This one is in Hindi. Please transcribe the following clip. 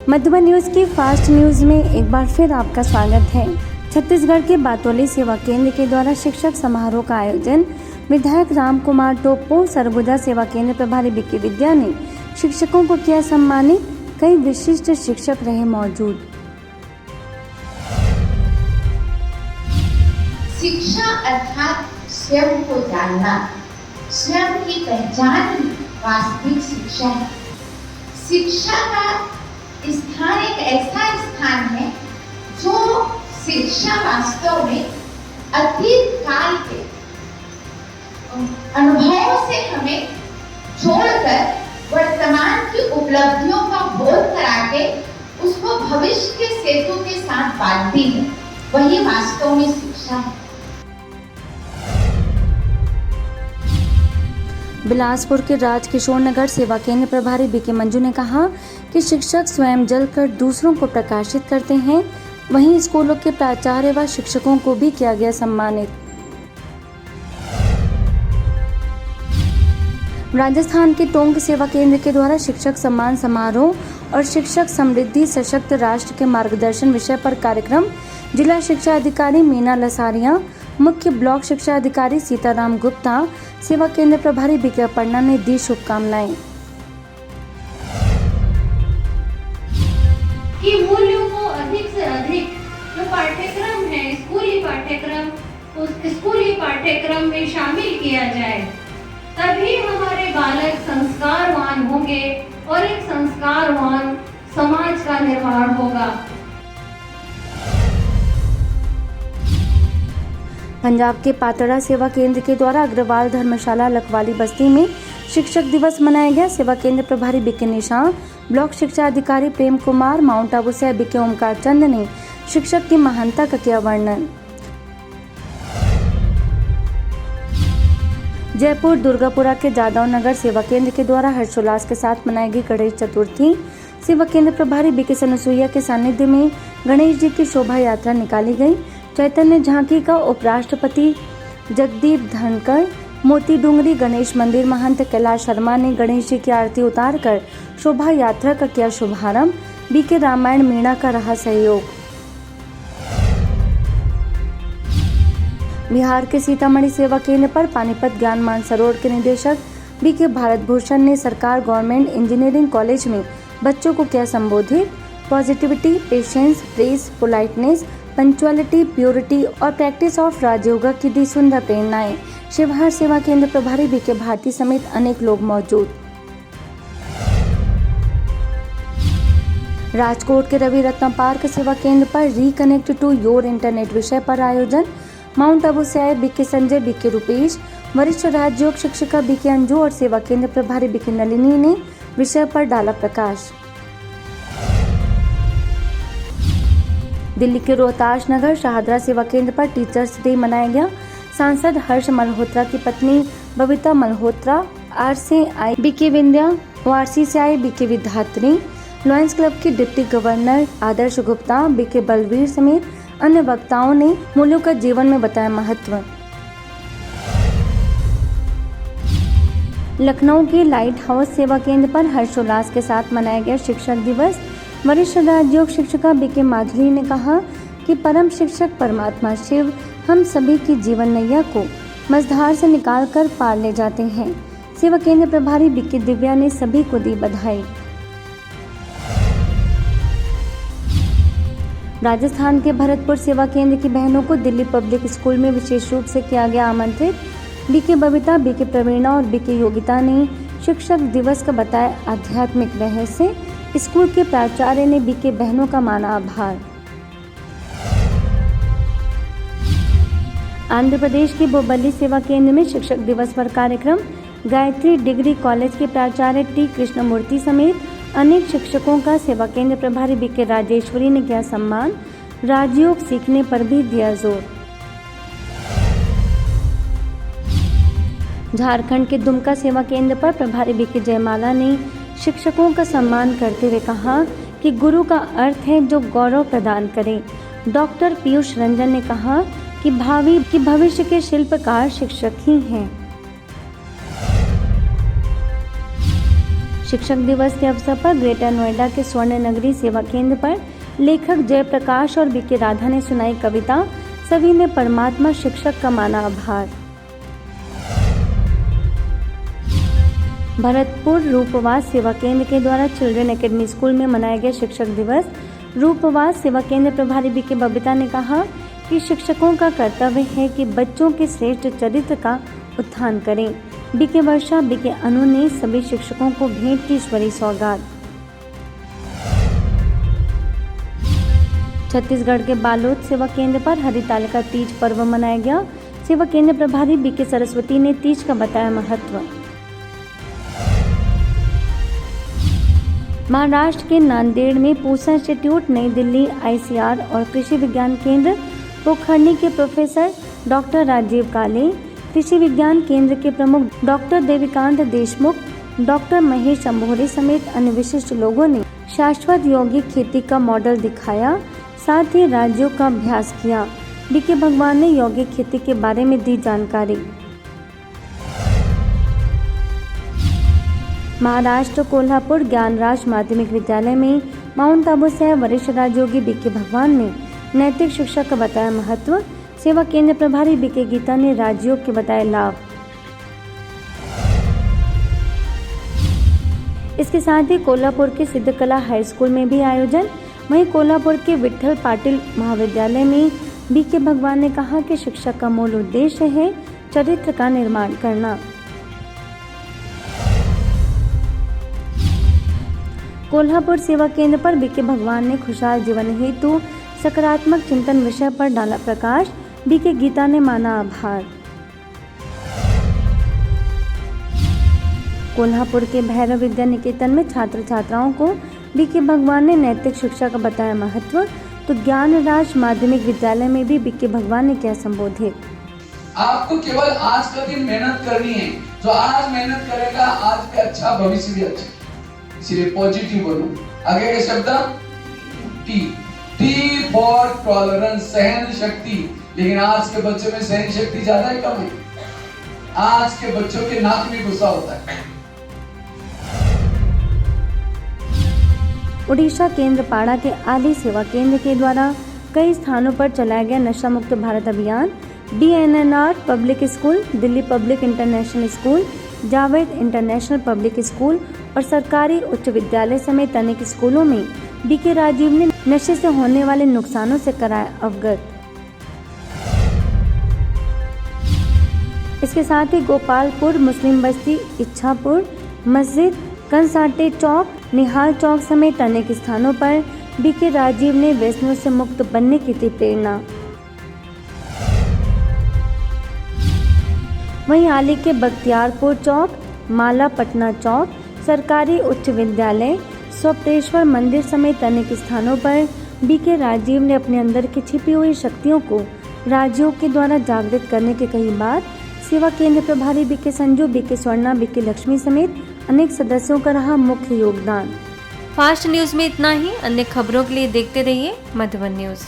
मधुबन न्यूज की फास्ट न्यूज में एक बार फिर आपका स्वागत है। छत्तीसगढ़ के बातोली सेवा केंद्र के द्वारा शिक्षक समारोह का आयोजन विधायक राम कुमार टोप्पो, सरगुजा सेवा केंद्र प्रभारी बीके विद्या ने शिक्षकों को किया सम्मानित। कई विशिष्ट शिक्षक रहे मौजूद। शिक्षा अर्थात स्वयं को जानना, स्वयं की पहचान वास्तविक शिक्षा है। शिक्षा का स्थान एक ऐसा स्थान है जो शिक्षा वास्तव में अतीत काल के अनुभवों से हमें जोड़कर वर्तमान की उपलब्धियों का बोध करा के उसको भविष्य के सेतु के साथ बांधती है। वही वास्तव में शिक्षा है। बिलासपुर के राजकिशोर नगर सेवा केंद्र प्रभारी बीके मंजू ने कहा कि शिक्षक स्वयं जलकर दूसरों को प्रकाशित करते हैं। वहीं स्कूलों के प्राचार्य व शिक्षकों को भी किया गया सम्मानित। राजस्थान के टोंक सेवा केंद्र के द्वारा शिक्षक सम्मान समारोह और शिक्षक समृद्धि सशक्त राष्ट्र के मार्गदर्शन विषय पर कार्यक्रम जिला शिक्षा अधिकारी मीना लसारिया, मुख्य ब्लॉक शिक्षा अधिकारी सीताराम गुप्ता, सेवा केंद्र प्रभारी बीके अपर्णा ने दी शुभकामनाएं। कि मूल्यों को अधिक से अधिक जो पाठ्यक्रम है स्कूली पाठ्यक्रम में शामिल किया जाए, तभी हमारे बालक संस्कारवान होंगे और एक संस्कारवान समाज का निर्माण होगा। पंजाब के पातड़ा सेवा केंद्र के द्वारा अग्रवाल धर्मशाला लखवाली बस्ती में शिक्षक दिवस मनाया गया। सेवा केंद्र प्रभारी बीके निशान, ब्लॉक शिक्षा अधिकारी प्रेम कुमार, माउंट आबू से बीके ओमकार चंद ने शिक्षक की महानता का किया वर्णन। जयपुर दुर्गापुरा के जादव नगर सेवा केंद्र के द्वारा हर्षोल्लास के साथ मनाई गई गणेश चतुर्थी। सेवा केंद्र प्रभारी बीके सनुसुईया के सानिध्य में गणेश जी की शोभा यात्रा निकाली गई। चैतन्य झांकी का उपराष्ट्रपति जगदीप धनखड़, मोती डूंगरी गणेश मंदिर महंत कैलाश शर्मा ने गणेश जी की आरती उतारकर शोभा यात्रा का किया शुभारंभ। बीके रामायण मीणा का रहा सहयोग। बिहार के सीतामढ़ी सेवा केंद्र पर पानीपत ज्ञान मानसरोवर के निदेशक बीके भारत भूषण ने सरकार गवर्नमेंट इंजीनियरिंग कॉलेज में बच्चों को किया संबोधित। Positivity, patience, press, politeness, punctuality, purity और प्रैक्टिस ऑफ राजयोगा की दी सुंदर प्रेरणाएं। शिवहर सेवा केंद्र प्रभारी बीके भारती समेत अनेक लोग मौजूद। राजकोट के रवि रत्न पार्क सेवा केंद्र पर रिकनेक्ट टू योर इंटरनेट विषय पर आयोजन। माउंट आबू से आए बीके संजय, बीके रुपेश, वरिष्ठ राजयोग शिक्षिका बीके अंजू और सेवा केंद्र प्रभारी बीके नलिनी ने विषय पर डाला प्रकाश। दिल्ली के रोहतास नगर शाहदरा सेवा केंद्र पर टीचर्स डे मनाया गया। सांसद हर्ष मल्होत्रा की पत्नी बबीता मल्होत्रा, आर से आई बीके विंध्या, वारसी से आई बीके विद्यार्थी, लॉयंस क्लब के डिप्टी गवर्नर आदर्श गुप्ता, बीके बलवीर समेत अन्य वक्ताओं ने मूल्यों का जीवन में बताया महत्व। लखनऊ के लाइट हाउस सेवा केंद्र पर हर्षोल्लास के साथ मनाया गया शिक्षक दिवस। वरिष्ठ राजयोग शिक्षिका बीके माधुरी ने कहा कि परम शिक्षक परमात्मा शिव हम सभी की जीवन नैया को मझधार से निकालकर पार ले जाते हैं। सेवा केंद्र प्रभारी बीके दिव्या ने सभी को दी बधाई। राजस्थान के भरतपुर सेवा केंद्र की बहनों को दिल्ली पब्लिक स्कूल में विशेष रूप से किया गया आमंत्रित। बीके बबीता, बीके प्रवीणा और बीके योगिता ने शिक्षक दिवस का बताया आध्यात्मिक रहस्य। स्कूल के प्राचार्य ने बीके बहनों का माना आभार। आंध्र प्रदेश के बोबल्ली सेवा केंद्र में शिक्षक दिवस पर कार्यक्रम। गायत्री डिग्री कॉलेज के प्राचार्य टी कृष्णमूर्ति समेत अनेक शिक्षकों का सेवा केंद्र प्रभारी बीके राजेश्वरी ने किया सम्मान। राजयोग सीखने पर भी दिया जोर। झारखंड के दुमका सेवा केंद्र पर प्रभारी बीके जयमाला ने शिक्षकों का सम्मान करते हुए कहा कि गुरु का अर्थ है जो गौरव प्रदान करे। डॉक्टर पीयूष रंजन ने कहा कि भविष्य के शिल्पकार शिक्षक ही हैं। शिक्षक दिवस के अवसर पर ग्रेटर नोएडा के स्वर्ण नगरी सेवा केंद्र पर लेखक जयप्रकाश और बीके राधा ने सुनाई कविता। सभी ने परमात्मा शिक्षक का माना आभार। भरतपुर रूपवास सेवा केंद्र के द्वारा चिल्ड्रन एकेडमी स्कूल में मनाया गया शिक्षक दिवस। रूपवास सेवा केंद्र प्रभारी बीके बबीता ने कहा कि शिक्षकों का कर्तव्य है कि बच्चों के श्रेष्ठ चरित्र का उत्थान करें। बीके वर्षा बीके अनु ने सभी शिक्षकों को भेंट की ईश्वरीय सौगात। छत्तीसगढ़ के बालोद सेवा केंद्र पर हरितालिका तीज पर्व मनाया गया। सेवा केंद्र प्रभारी बीके सरस्वती ने तीज का बताया महत्व। महाराष्ट्र के नांदेड़ में पूसा इंस्टीट्यूट, नई दिल्ली ICR और कृषि विज्ञान केंद्र पोखरणी के प्रोफेसर डॉक्टर राजीव काले, कृषि विज्ञान केंद्र के प्रमुख डॉक्टर देविकांत देशमुख, डॉक्टर महेश अंबोरे समेत अन्य विशिष्ट लोगों ने शाश्वत यौगिक खेती का मॉडल दिखाया, साथ ही राज्यों का अभ्यास किया। बीके भगवान ने यौगिक खेती के बारे में दी जानकारी। महाराष्ट्र कोल्हापुर ज्ञानराज माध्यमिक विद्यालय में माउंट आबू से वरिष्ठ राजयोगी बीके भगवान ने नैतिक शिक्षा का बताया महत्व। सेवा केंद्र प्रभारी बीके गीता ने राजयोग के बताए लाभ। इसके साथ ही कोल्हापुर के सिद्धकला हाई स्कूल में भी आयोजन। वहीं कोल्हापुर के विट्ठल पाटिल महाविद्यालय में बीके भगवान ने कहा कि शिक्षा का मूल उद्देश्य है चरित्र का निर्माण करना। कोल्हापुर सेवा केंद्र पर बीके भगवान ने खुशहाल जीवन हेतु सकारात्मक चिंतन विषय पर डाला प्रकाश। बीके गीता ने माना आभार। कोल्हापुर के भैरव विद्या निकेतन में छात्र छात्राओं को बीके भगवान ने नैतिक शिक्षा का बताया महत्व। तो ज्ञानराज माध्यमिक विद्यालय में भी बीके भगवान ने किया संबोधित। आपको केवल आज का दिन मेहनत करनी है। जो आज मेहनत करेगा आज का अच्छा, भविष्य भी अच्छा। इसलिए पॉजिटिव बोलो। आगे के शब्द टी फॉर टॉलरेंस, सहन शक्ति। लेकिन आज के बच्चों में सहन शक्ति ज्यादा है कम है? आज के बच्चों के नाक में गुस्सा होता है। उड़ीसा केंद्रपाड़ा के आली सेवा केंद्र के द्वारा कई स्थानों पर चलाया गया नशा मुक्त भारत अभियान। BNNR public school, Delhi public international school, Javed international public school और सरकारी उच्च विद्यालय समेत अनेक स्कूलों में बीके राजीव ने नशे से होने वाले नुकसानों से कराया अवगत। इसके साथ ही गोपालपुर मुस्लिम बस्ती, इच्छापुर मस्जिद, कंसाटे चौक, निहाल चौक समेत अनेक स्थानों पर बीके राजीव ने व्यसनों से मुक्त बनने की दी प्रेरणा। वहीं आली के बख्तियारपुर चौक, माला पटना चौक, सरकारी उच्च विद्यालय, स्वप्नेश्वर मंदिर समेत अनेक स्थानों पर बीके राजीव ने अपने अंदर की छिपी हुई शक्तियों को राज्यों के द्वारा जागृत करने के कई बात। सेवा केंद्र प्रभारी BK Sanju, BK Swarna, BK Lakshmi समेत अनेक सदस्यों का रहा मुख्य योगदान। फास्ट न्यूज में इतना ही। अन्य खबरों के लिए देखते रहिए मधुबन न्यूज।